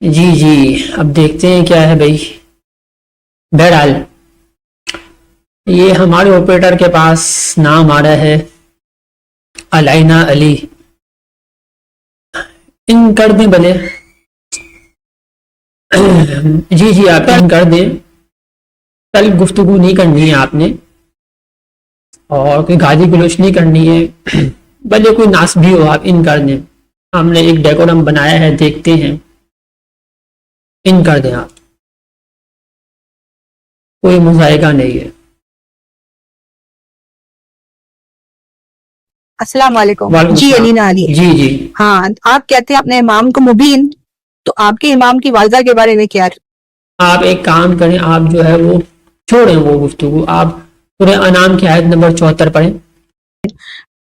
جی جی اب دیکھتے ہیں کیا ہے بھائی. بہرحال یہ ہمارے آپریٹر کے پاس نام آ رہا ہے علائنا علی. ان کر دیں بھلے. جی جی آپ ان کر دیں. کل گفتگو نہیں کرنی ہے آپ نے اور کوئی گالی گلوچ نہیں کرنی ہے. بھلے کوئی ناس بھی ہو آپ ان کر دیں. ہم نے ایک ڈیکورم بنایا ہے دیکھتے ہیں. ان کر دیں آپ. کوئی مظاہرہ نہیں ہے. السلام علیکم. وعلیکم جی السلام. علینا علی. جی جی ہاں آپ کہتے ہیں اپنے امام کو مبین، تو آپ کے امام کی والدہ کے بارے میں کیا؟ آپ ایک کام کریں، آپ جو ہے وہ چھوڑیں وہ گفتگو. آپ سورہ انعام کی آیت نمبر 74 پڑھیں.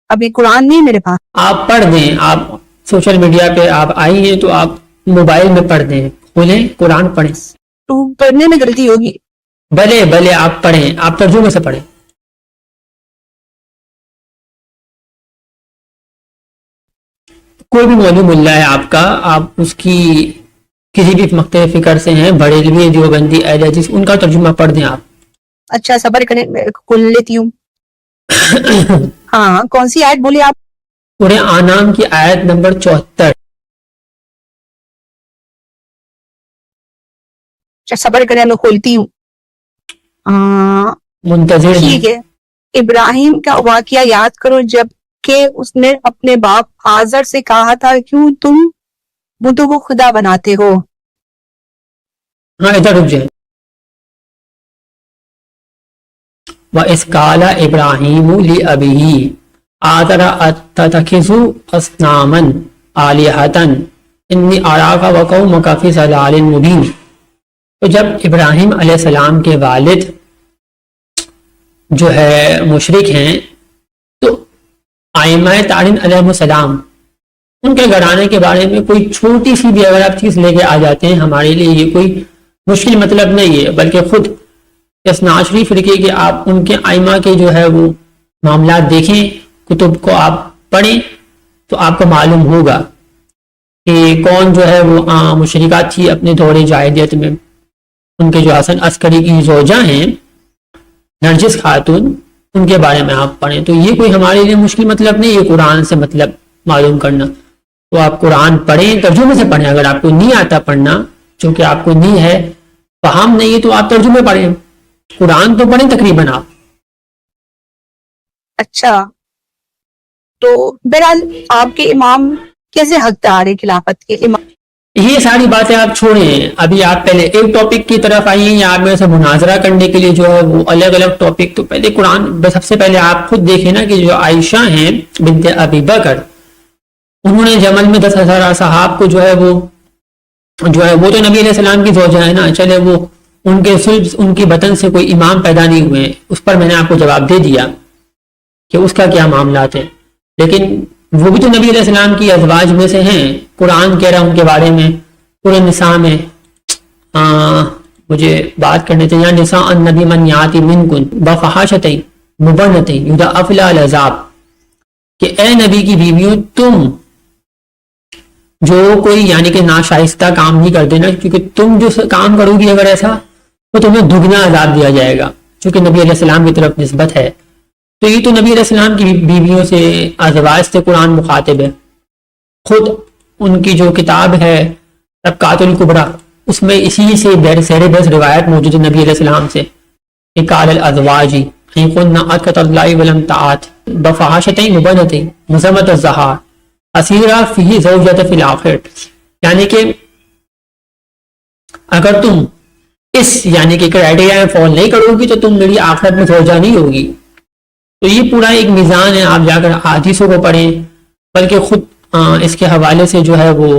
ابھی قرآن نہیں میرے پاس. آپ پڑھ دیں. آپ سوشل میڈیا پہ آپ آئی ہیں تو آپ موبائل میں پڑھ دیں. کھولیں قرآن پڑھیں. تو پڑھنے میں غلطی ہوگی. بھلے بھلے آپ پڑھیں. آپ ترجمے سے پڑھیں. کوئی بھی مولوی ملا ہے آپ کا، آپ اس کی کسی بھی مکتب فکر سے ہیں، بریلوی، دیوبندی، اہل حدیث، ان کا ترجمہ پڑھ دیں آپ. اچھا صبر کریں، میں کھول لیتی ہوں. ہاں کون سی آیت بولی آپ؟ سورہ انعام کی آیت نمبر 74. اچھا صبر کریں میں کھولتی ہوں. منتظر ہیں. ٹھیک ہے. ابراہیم کا واقعہ یاد کرو جب کہ اس نے اپنے باپ آزر سے کہا تھا کیوں تم بتوں کو خدا بناتے ہو. ہاں ادھر رک جائیں. وَإِذْ قَالَ إِبْرَاهِيمُ لِأَبِيهِ آزَرَ أَتَّخِذُ أَصْنَامًا آلِهَةً إِنِّي أَرَاكَ وَقَوْمَكَ فِي ضَلَالٍ مُبِينٍ. تو جب ابراہیم علیہ السلام کے والد جو ہے مشرک ہیں تو ائمہ تعلیم علیہ السلام ان کے گھرانے کے بارے میں کوئی چھوٹی سی بھی اگر آپ چیز لے کے آ جاتے ہیں، ہمارے لیے یہ کوئی مشکل مطلب نہیں ہے، بلکہ خود اثنا عشری فرقے کے آپ ان کے ائمہ کے جو ہے وہ معاملات دیکھیں، کتب کو آپ پڑھیں تو آپ کو معلوم ہوگا کہ کون جو ہے وہ مشرکات تھی اپنے دور جاہلیت میں. ان کے جو حسن عسکری کی زوجہ ہیں نرجس خاتون، ان کے بارے میں آپ پڑھیں. تو یہ کوئی ہمارے لیے مشکل مطلب نہیں ہے قرآن سے مطلب معلوم کرنا. تو آپ قرآن پڑھیں، ترجمے سے پڑھیں. اگر آپ کو نہیں آتا پڑھنا، چونکہ آپ کو نہیں ہے، فہم نہیں ہے، تو آپ ترجمے پڑھیں. قرآن تو پڑھیں تقریباً آپ. اچھا تو بہرحال آپ کے امام کیسے حقدار ہے خلافت کے؟ امام یہ ساری باتیں آپ چھوڑیں. ابھی آپ پہلے ایک ٹاپک کی طرف آئیے یا آپ میرے سے مناظرہ کرنے کے لیے جو ہے وہ الگ الگ ٹاپک. تو پہلے قرآن، سب سے پہلے آپ خود دیکھیں نا کہ جو عائشہ ہیں بنت ابی بکر، انہوں نے جمل میں 10,000 اصحاب کو جو ہے وہ تو نبی علیہ السلام کی زوجہ ہے نا. چلے وہ ان کے صرف ان کی بطن سے کوئی امام پیدا نہیں ہوئے، اس پر میں نے آپ کو جواب دے دیا کہ اس کا کیا معاملات ہیں. لیکن وہ بھی تو نبی علیہ السلام کی ازواج میں سے ہیں. قرآن کہہ رہا ان کے بارے میں سورہ نساء میں. مجھے بات کرنے تھے، یا نساء النبی من یاتی منکن بفحاشۃ مبینۃ یضاعف لها العذاب، کہ اے نبی کی بیویوں تم جو کوئی یعنی کہ ناشائستہ کام نہیں کر دینا، کیونکہ تم جو کام کرو گی اگر ایسا تو تمہیں دگنا عذاب دیا جائے گا، چونکہ نبی علیہ السلام کی طرف نسبت ہے. تو یہ تو نبی علیہ السلام کی بیویوں سے، ازواج سے قرآن مخاطب ہے. خود ان کی جو کتاب ہے طبقات الکبریٰ، اس میں اسی سے سیر بحث روایت موجود ہے نبی علیہ السلام سے کہ قال الازواج ان كن اتقت الله ولم تعات بفحاشۃ مبینۃ مذمۃ الظہار اسیرا فی زوجۃ فی الاخر. یعنی کہ اگر تم اس یعنی کہ کرائٹیریا میں فال نہیں کرو گی تو تم میری آخرت میں زوجہ نہیں ہوگی. تو یہ پورا ایک میزان ہے. آپ جا کر حدیثوں کو پڑھیں، بلکہ خود اس کے حوالے سے جو ہے وہ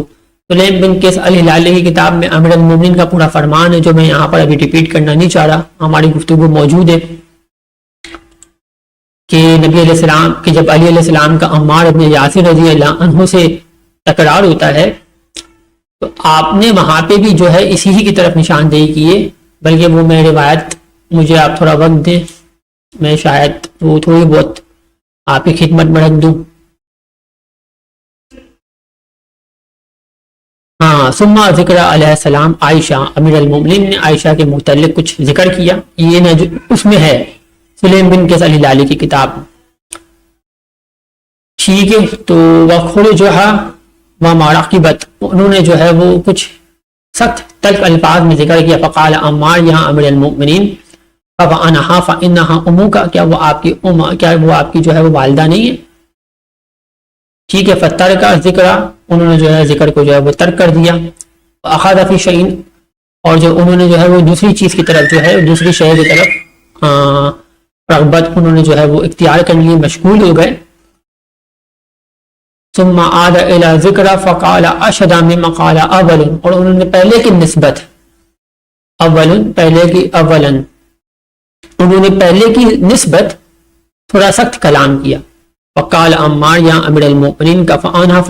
سلیم بن قیس الہلالی کی کتاب میں امیر المومنین کا پورا فرمان ہے، جو میں یہاں پر ابھی ریپیٹ کرنا نہیں چاہ رہا، ہماری گفتگو موجود ہے کہ نبی علیہ السلام کہ جب علی علیہ السلام کا عمار ابن یاسر رضی اللہ عنہ سے تکرار ہوتا ہے تو آپ نے وہاں پہ بھی جو ہے اسی ہی کی طرف نشاندہی کی ہے. بلکہ وہ میں روایت، مجھے آپ تھوڑا وقت دیں، میں شاید وہ تھوڑی بہت آپ کی خدمت میں رکھ دوں. ہاں ہاں ثم ذکر علیہ السلام عائشہ، امیر المومنین نے عائشہ کے متعلق کچھ ذکر کیا، یہ نہ اس میں ہے سلیم بن قیس الہلالی کی کتاب، ٹھیک ہے. تو وخرجھا ومراقبت، انہوں نے جو ہے وہ کچھ سخت تلخ الفاظ میں ذکر کیا. فقال عمار یہاں امیر المؤمنین فانہا فانہا امک، کیا وہ آپ کی جو ہے وہ والدہ نہیں ہے، ٹھیک ہے. فترک ذکر، انہوں نے جو ہے ذکر کو جو ہے وہ ترک کر دیا. اخذ فی شیء، اور جو انہوں نے جو ہے وہ دوسری چیز کی طرف جو ہے دوسری شے کی طرف رغبت انہوں نے جو ہے وہ اختیار کر لی، مشغول ہو گئے. ثم عاد الى ذکر فقال اشهد مما قال اول، اور انہوں نے پہلے کی نسبت انہوں نے پہلے کی نسبت تھوڑا سخت کلام کیا. وقال عمار یا امیر المؤمنین کا فانہا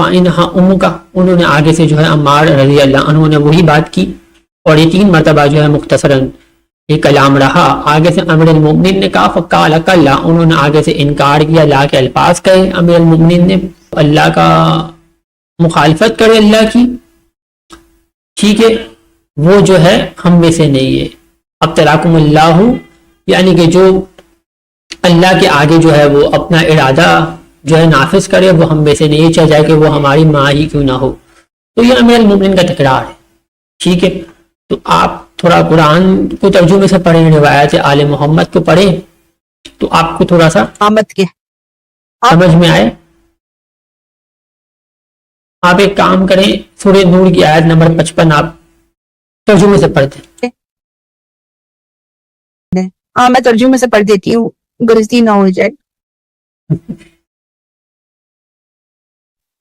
امک، انہوں نے آگے سے جو ہے عمار رضی اللہ عنہ نے وہی بات کی، اور یہ 3 مرتبہ جو ہے مختصراً یہ کلام رہا. آگے سے امیر المؤمنین نے کہا فقال کلا، انہوں نے آگے سے انکار کیا، لا کے الفاظ کہے امیر المؤمنین نے، اللہ کا مخالفت کرے اللہ کی، ٹھیک ہے، وہ جو ہے ہم میں سے نہیں ہے. اب تراکم اللہ، یعنی کہ جو اللہ کے آگے جو ہے وہ اپنا ارادہ جو ہے نافذ کرے وہ ہم میں سے نہیں، چاہے جائے کہ وہ ہماری ماں ہی کیوں نہ ہو. تو یہ امیر المؤمنین کا تکرار ہے، ٹھیک ہے. تو آپ تھوڑا قرآن کو ترجمے سے پڑھیں، روایت آل محمد کو پڑھیں تو آپ کو تھوڑا سا آمد کے سمجھ میں آئے. آپ ایک کام کریں، سورہ نور کی آیت نمبر 55 آپ ترجمے سے پڑھ دیں. ہاں میں ترجمے سے پڑھ دیتی ہوں، غلطی نہ ہو جائے.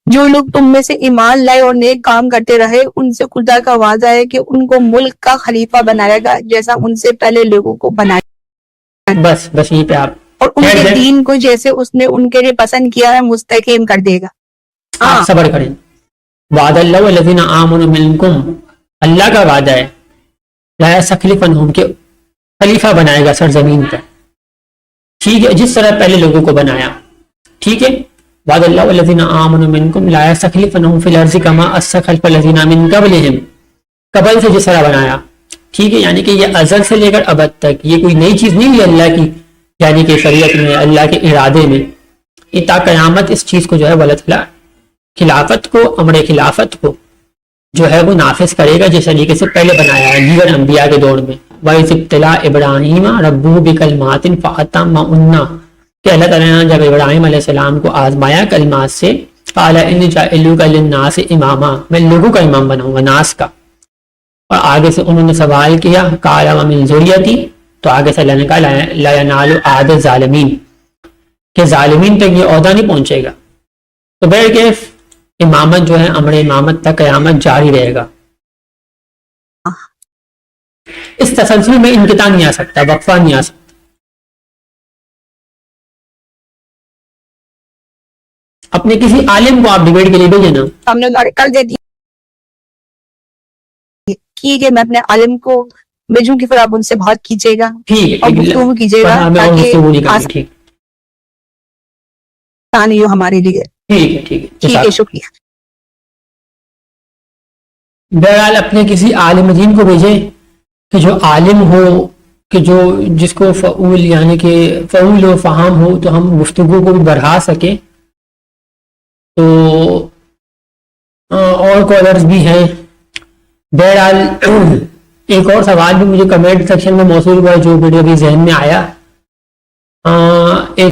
جو لوگ تم میں سے ایمان لائے اور نیک کام کرتے رہے، ان سے خدا کا وعدہ ہے کہ ان کو ملک کا خلیفہ بنائے گا جیسا ان سے پہلے لوگوں کو بنایا. بس یہیں پہ آپ اور ان کے دین کو جیسے اس نے ان کے لیے پسند کیا ہے مستحکم کر دے گا. آپ صبر کریں. وعد اللہ والذین آمنوا منکم، اللہ کا وعدہ ہے، لا یستخلفنہم، کہ خلیفہ بنائے گا سرزمین پر، ٹھیک ہے، جس طرح پہلے لوگوں کو بنایا، ٹھیک ہے. وعد اللہ والذین آمنوا منکم لا یستخلفنہم فی الارض کما استخلف الذین من قبلہم، قبل سے جس طرح بنایا، ٹھیک ہے. یعنی کہ یہ ازل سے لے کر ابد تک یہ کوئی نئی چیز نہیں ہے اللہ کی، یعنی کہ شریعت میں، اللہ کے ارادے میں، یہ تا قیامت اس چیز کو جو ہے اللہ تعالیٰ خلافت کو، امر خلافت کو جو ہے وہ نافذ کرے گا جس طریقے سے پہلے بنایا ہے دیگر انبیاء کے دور میں. وَإِذِ ابْتَلَىٰ إِبْرَاهِيمَ رَبُّهُ بِكَلِمَاتٍ فَأَتَمَّهُنَّ، کہ اللہ تعالیٰ نے جب ابراہیم علیہ السلام کو آزمایا کلمات سے، قَالَ إِنِّي جَاعِلُكَ لِلنَّاسِ إِمَامًا، میں لوگوں کا امام بناؤں گا، ناس کا. اور آگے سے انہوں نے سوال کیا، قَالَ وَمِن ذُرِّيَّتِي، تو آگے سے اللہ نے کہا لَا يَنَالُ عَهْدِ الظَّالِمِينَ، کہ ظالمین تک یہ عہدہ نہیں پہنچے گا. تو بہرکیف امامت جو ہے، امر امامت تک قیامت جاری رہے گا. اس تسلسل میں انقطاع نہیں آ سکتا، وقفہ نہیں آ سکتا. اپنے کسی عالم کو آپ ڈیبیٹ کے لیے بھیجیں نا، ہم نے کر دے دی کہ میں اپنے عالم کو بھیجوں کہ پھر آپ ان سے بات کیجیے گا ٹھیک اور ہے، گفتگو کیجیے گا تاکہ آسانی ہو ہمارے لیے. ٹھیک ہے، شکریہ. بہرحال اپنے کسی عالم دین کو بھیجیں کہ جو عالم ہو، کہ جو جس کو فعول یعنی کہ فعول و فہم ہو، تو ہم گفتگو کو بھی بڑھا سکیں. تو اور کالرز بھی ہیں. بہرحال ایک اور سوال بھی مجھے کمنٹ سیکشن میں موصول ہوا جو ویڈیو بھی ذہن میں آیا. ایک